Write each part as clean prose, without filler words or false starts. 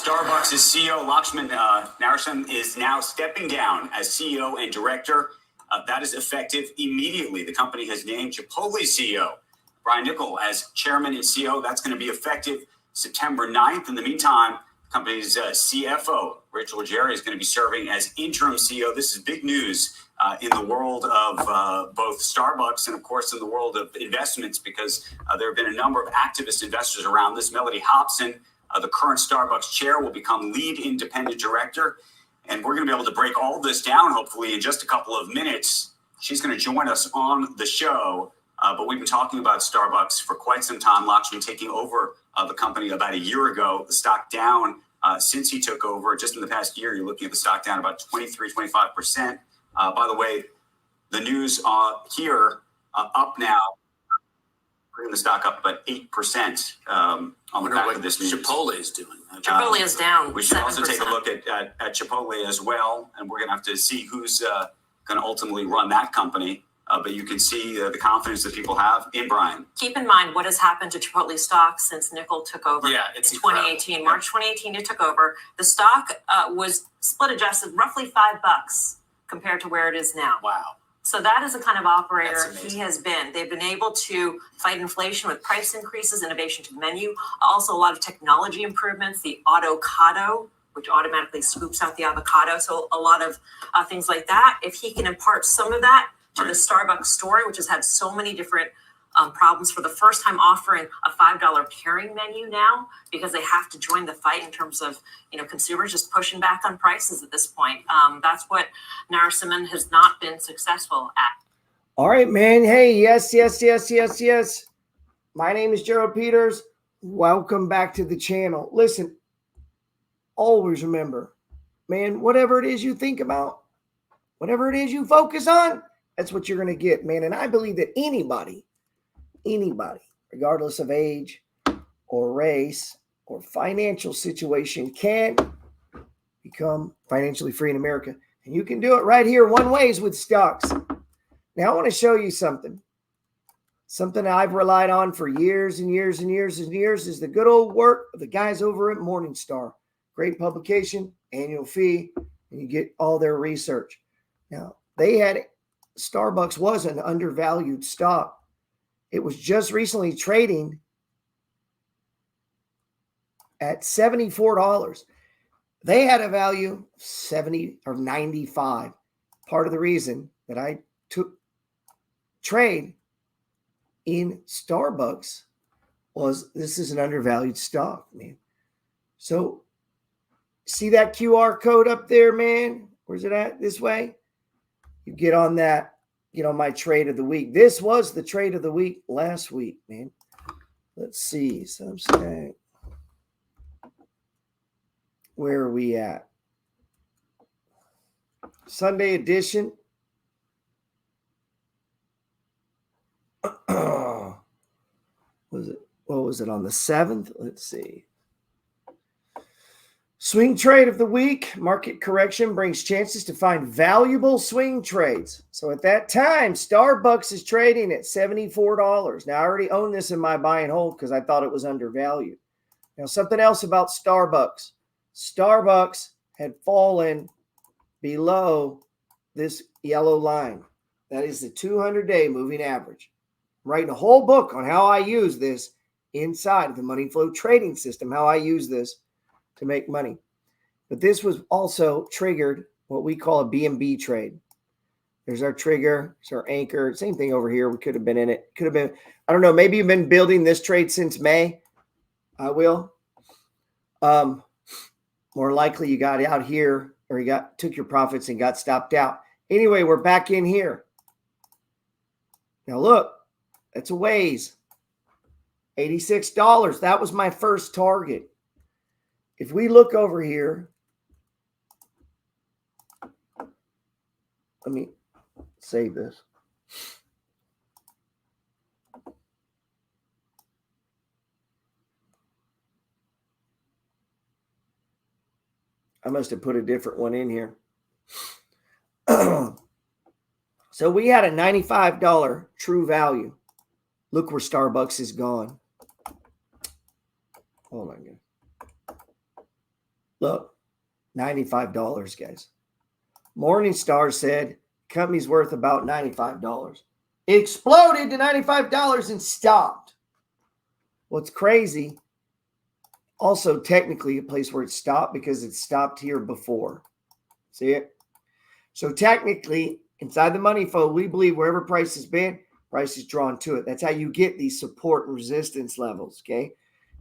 Starbucks' CEO, Lakshman Narasimhan, is now stepping down as CEO and director. That is effective immediately. The company has named Chipotle's CEO, Brian Niccol, as chairman and CEO. That's going to be effective September 9th. In the meantime, the company's CFO, Rachel Jerry, is going to be serving as interim CEO. This is big news in the world of both Starbucks and, of course, in the world of investments, because there have been a number of activist investors around this. Melody Hobson, the current Starbucks chair, will become lead independent director. And we're going to be able to break all this down, hopefully, in just a couple of minutes. She's going to join us on the show. But we've been talking about Starbucks for quite some time. Lakshman taking over the company about a year ago. The stock down since he took over. Just in the past year, you're looking at the stock down about 25%. By the way, the news here up now, bringing the stock up about 8% on the back of this news. Chipotle is doing. Chipotle is down. We should 7%. also take a look at Chipotle as well, and we're going to have to see who's going to ultimately run that company. But you can see the confidence that people have in Brian. Keep in mind what has happened to Chipotle stock since Niccol took over. Yeah, it's in 2018. March 2018, he took over. The stock was split adjusted roughly $5 compared to where it is now. Wow. So that is the kind of operator he has been. They've been able to fight inflation with price increases, innovation to the menu, also a lot of technology improvements, the Autocado, which automatically scoops out the avocado. So a lot of things like that. If he can impart some of that to the Starbucks story, which has had so many different problems, for the first time offering a $5 pairing menu now, because they have to join the fight in terms of, consumers just pushing back on prices at this point. That's what Narasimhan has not been successful at. All right, man. Hey, yes. My name is Gerald Peters. Welcome back to the channel. Listen, always remember, man, whatever it is you think about, whatever it is you focus on, that's what you're going to get, man. And I believe that anybody, regardless of age or race or financial situation, can become financially free in America. And you can do it right here one ways with stocks. Now I want to show you something I've relied on for years and years is the good old work of the guys over at Morningstar. Great publication, annual fee, and you get all their research. Now, Starbucks was an undervalued stock. It was just recently trading at $74. They had a value of 70 or 95. Part of the reason that I took trade in Starbucks was this is an undervalued stock, man. So see that QR code up there, man? Where's it at? This way? You get on that, my trade of the week. This was the trade of the week last week, man. Let's see. Substack. Where are we at? Sunday edition. What was it on the 7th? Let's see. Swing trade of the week. Market correction brings chances to find valuable swing trades. So at that time, Starbucks is trading at $74. Now, I already own this in my buy and hold because I thought it was undervalued. Now, something else about Starbucks. Starbucks had fallen below this yellow line. That is the 200-day moving average. I'm writing a whole book on how I use this inside of the money flow trading system, how I use this to make money. But this was also triggered what we call a B&B trade. There's our trigger, it's our anchor. Same thing over here. We could have been in it. Could have been, I don't know, maybe you've been building this trade since May. I will. More likely you got out here or you took your profits and got stopped out. Anyway, we're back in here. Now look, that's a ways. $86. That was my first target. If we look over here, let me save this. I must have put a different one in here. So we had a $95 true value. Look where Starbucks is gone. Oh my God. Look, $95, guys. Morningstar said company's worth about $95. It exploded to $95 and stopped. What's crazy, also technically a place where it stopped because it stopped here before. See it? So technically, inside the money fold, we believe wherever price has been, price is drawn to it. That's how you get these support and resistance levels, okay?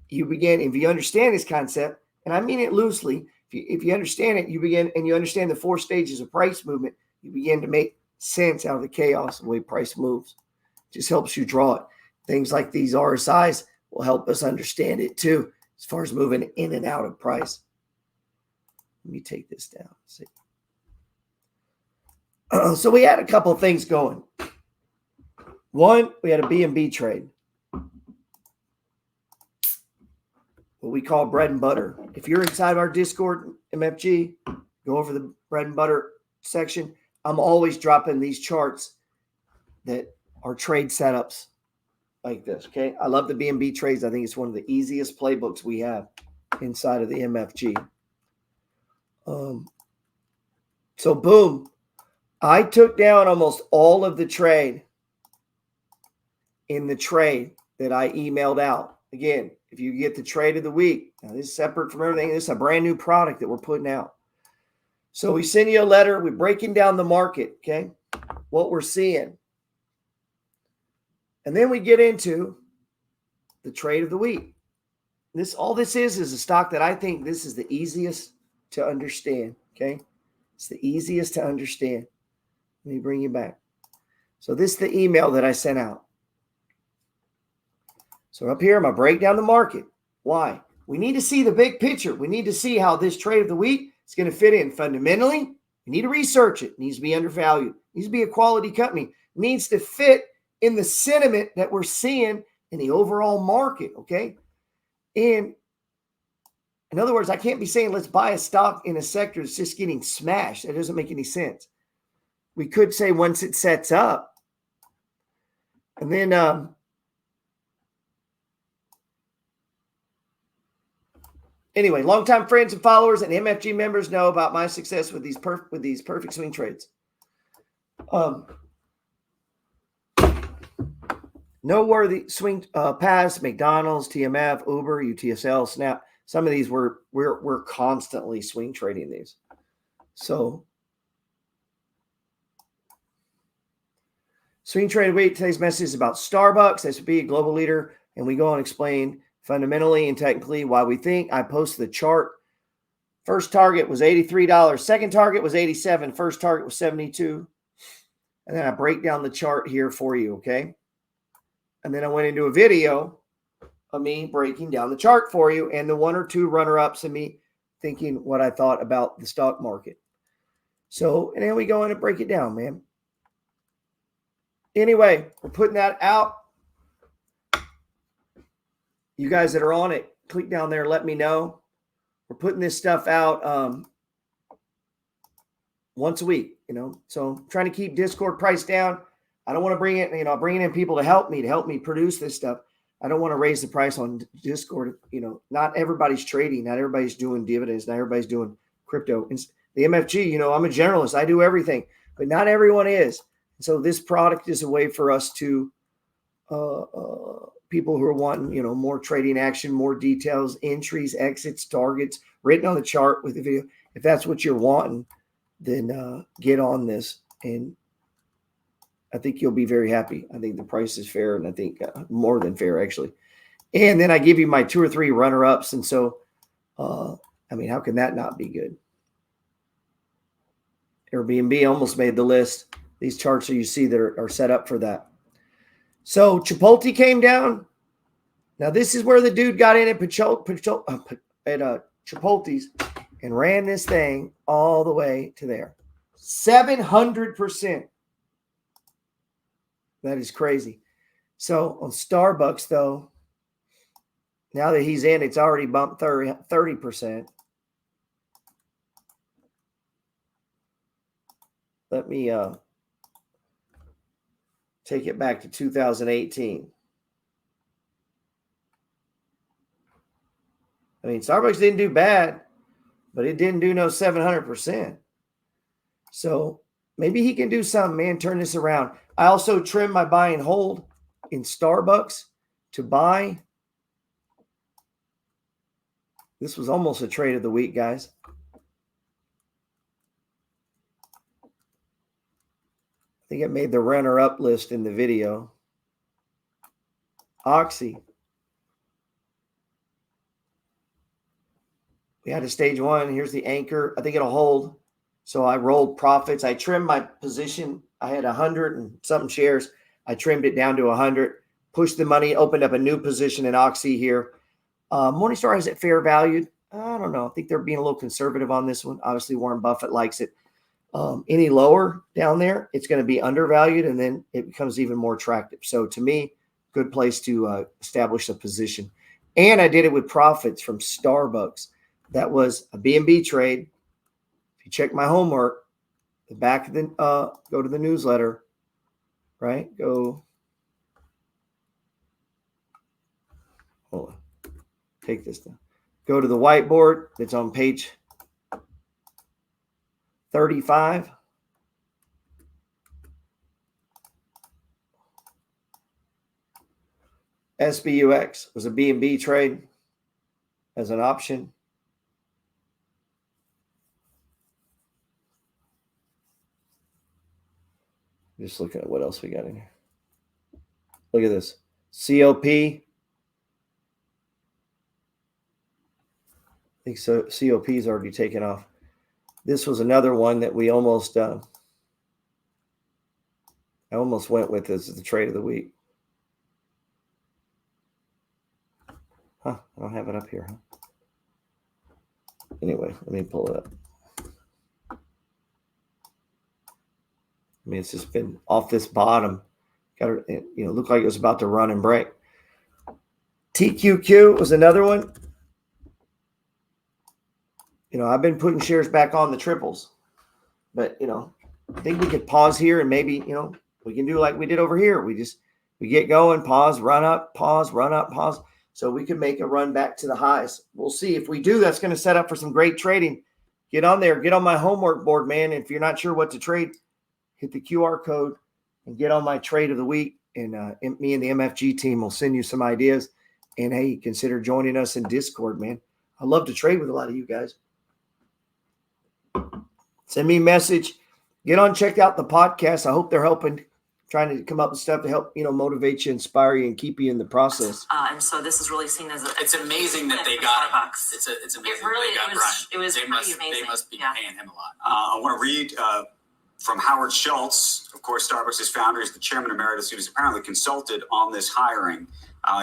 You begin, if you understand this concept, and I mean it loosely, if you understand it, you begin, and you understand the 4 stages of price movement, you begin to make sense out of the chaos of the way price moves. It just helps you draw it. Things like these RSIs will help us understand it too, as far as moving in and out of price. Let me take this down. See. So we had a couple of things going. One, we had a B&B trade. What we call bread and butter. If you're inside our Discord, MFG, go over the bread and butter section. I'm always dropping these charts that are trade setups like this, okay? I love the B&B trades. I think it's one of the easiest playbooks we have inside of the MFG. So boom, I took down almost all of the trade in the trade that I emailed out. Again, if you get the trade of the week, now this is separate from everything. This is a brand new product that we're putting out. So we send you a letter. We're breaking down the market, okay? What we're seeing. And then we get into the trade of the week. All this is a stock that I think this is the easiest to understand, okay? It's the easiest to understand. Let me bring you back. So this is the email that I sent out. So up here, I'm going to break down the market. Why? We need to see the big picture. We need to see how this trade of the week is going to fit in. Fundamentally, we need to research it. It needs to be undervalued. It needs to be a quality company. It needs to fit in the sentiment that we're seeing in the overall market, okay? And in other words, I can't be saying let's buy a stock in a sector that's just getting smashed. That doesn't make any sense. We could say once it sets up, and then anyway, longtime friends and followers and MFG members know about my success with these perfect swing trades. Noteworthy swing paths: McDonald's, TMF, Uber, UTSL, Snap. Some of these we're constantly swing trading these. So swing trade week. Today's message is about Sbux. This would be a global leader, and we go and explain fundamentally and technically why we think. I posted the chart. First target was $83. Second target was $87. First target was $72. And then I break down the chart here for you, okay? And then I went into a video of me breaking down the chart for you and the 1 or 2 runner-ups and me thinking what I thought about the stock market. So, and then we go in and break it down, man. Anyway, we're putting that out. You guys that are on it, click down there, let me know. We're putting this stuff out once a week, So I'm trying to keep Discord price down. I don't want to bring it, bringing in people to help me produce this stuff. I don't want to raise the price on Discord. Not everybody's trading. Not everybody's doing dividends. Not everybody's doing crypto. The MFG, I'm a generalist. I do everything, but not everyone is. So this product is a way for us to people who are wanting, more trading action, more details, entries, exits, targets, written on the chart with the video. If that's what you're wanting, then get on this. And I think you'll be very happy. I think the price is fair, and I think more than fair, actually. And then I give you my 2 or 3 runner-ups. And so, how can that not be good? Airbnb almost made the list. These charts that you see that are set up for that. So Chipotle came down. Now this is where the dude got in at Chipotle's and ran this thing all the way to there. 700%. That is crazy. So on Sbux, though, now that he's in, it's already bumped 30%. Let me take it back to 2018. Sbux didn't do bad, but it didn't do no 700%. So maybe he can do something, man, turn this around. I also trimmed my buy and hold in Sbux to buy. This was almost a trade of the week, guys. I think it made the runner-up list in the video. Oxy. We had a stage one. Here's the anchor. I think it'll hold. So I rolled profits. I trimmed my position. I had 100 and something shares. I trimmed it down to 100, pushed the money, opened up a new position in Oxy here. Morningstar has it fair valued. I don't know. I think they're being a little conservative on this one. Obviously, Warren Buffett likes it. Any lower down there, it's going to be undervalued, and then it becomes even more attractive. So to me, good place to establish a position. And I did it with profits from Sbux. That was a B&B trade. If you check my homework, the back of the go to the newsletter, right? Go. Hold on. Take this down. Go to the whiteboard that's on page 35. SBUX was a B&B trade as an option. Just looking at what else we got in here. Look at this. COP. I think so. COP is already taken off. This was another one that we almost I almost went with as the trade of the week. Huh, I don't have it up here, huh? Anyway, let me pull it up. I mean, it's just been off this bottom. Got it, looked like it was about to run and break. TQQ was another one. I've been putting shares back on the triples, but I think we could pause here and maybe we can do like we did over here. We get going, pause, run up, pause, run up, pause. So we could make a run back to the highs. We'll see. If we do, that's going to set up for some great trading. Get on there, get on my homework board, man. If you're not sure what to trade, hit the QR code and get on my trade of the week. And me and the MFG team will send you some ideas. And hey, consider joining us in Discord, man. I love to trade with a lot of you guys. Send me a message. Get on, check out the podcast. I hope they're helping, trying to come up with stuff to help, motivate you, inspire you, and keep you in the process. And so this is really seen as it's amazing that they got him. It's amazing really, they got Brian. It was pretty amazing. They must be paying him a lot. I want to read from Howard Schultz. Of course, Starbucks' founder is the chairman emeritus. He was apparently consulted on this hiring.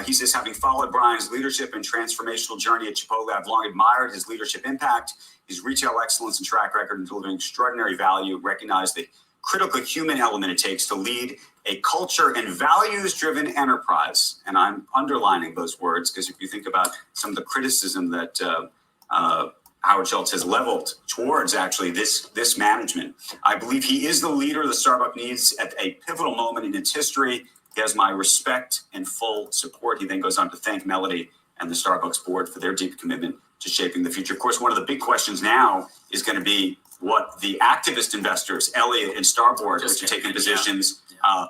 He says, having followed Brian's leadership and transformational journey at Chipotle, I've long admired his leadership impact, his retail excellence and track record in delivering extraordinary value, recognize the critical human element it takes to lead a culture and values-driven enterprise. And I'm underlining those words because if you think about some of the criticism that Howard Schultz has leveled towards actually this management, I believe he is the leader the Starbucks needs at a pivotal moment in its history. He has my respect and full support. He then goes on to thank Melody and the Starbucks board for their deep commitment to shaping the future. Of course, one of the big questions now is going to be what the activist investors, Elliott and Starboard, which are taking positions,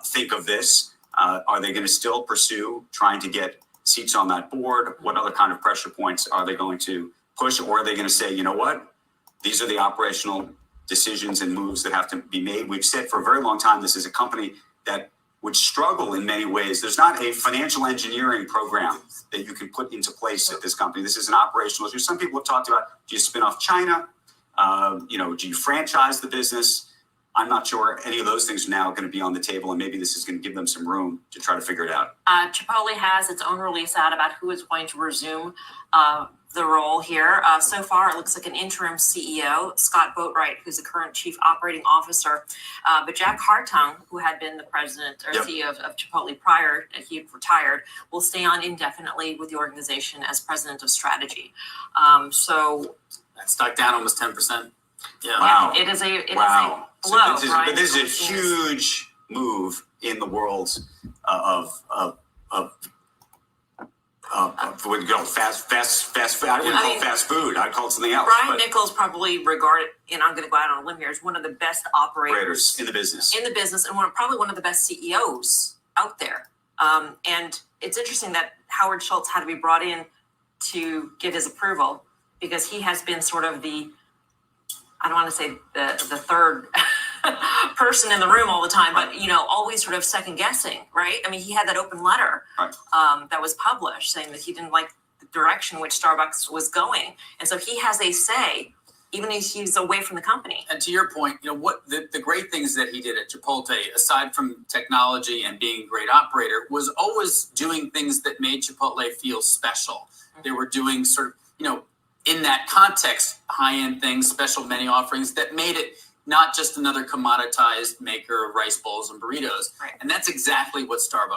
think of this. Are they going to still pursue trying to get seats on that board? What other kind of pressure points are they going to push? Or are they going to say, you know what? These are the operational decisions and moves that have to be made. We've said for a very long time, this is a company that would struggle in many ways. There's not a financial engineering program that you can put into place at this company. This is an operational issue. Some people have talked about, do you spin off China? Do you franchise the business? I'm not sure any of those things are now going to be on the table, and maybe this is going to give them some room to try to figure it out. Chipotle has its own release out about who is going to resume the role here. So far, it looks like an interim CEO, Scott Boatwright, who's the current chief operating officer. But Jack Hartung, who had been the president or CEO of Chipotle prior, he had retired, will stay on indefinitely with the organization as president of strategy. So that's stuck down almost 10%. Yeah. Wow. It is a wow. blow. But this is a huge move in the world of would go fast food. I wouldn't call it fast food. I'd call it something else. Brian Nichols probably regarded, and I'm going to go out on a limb here, as one of the best operators in the business. And probably one of the best CEOs out there. And it's interesting that Howard Schultz had to be brought in to give his approval, because he has been sort of the, I don't want to say the third person in the room all the time, but always sort of second guessing, right? I mean, he had that open letter that was published saying that he didn't like the direction which Starbucks was going, and so he has a say, even if he's away from the company. And to your point, what the great things that he did at Chipotle, aside from technology and being a great operator, was always doing things that made Chipotle feel special. They were doing sort of, in that context, high-end things, special menu offerings that made it not just another commoditized maker of rice bowls and burritos. Right. And that's exactly what Starbucks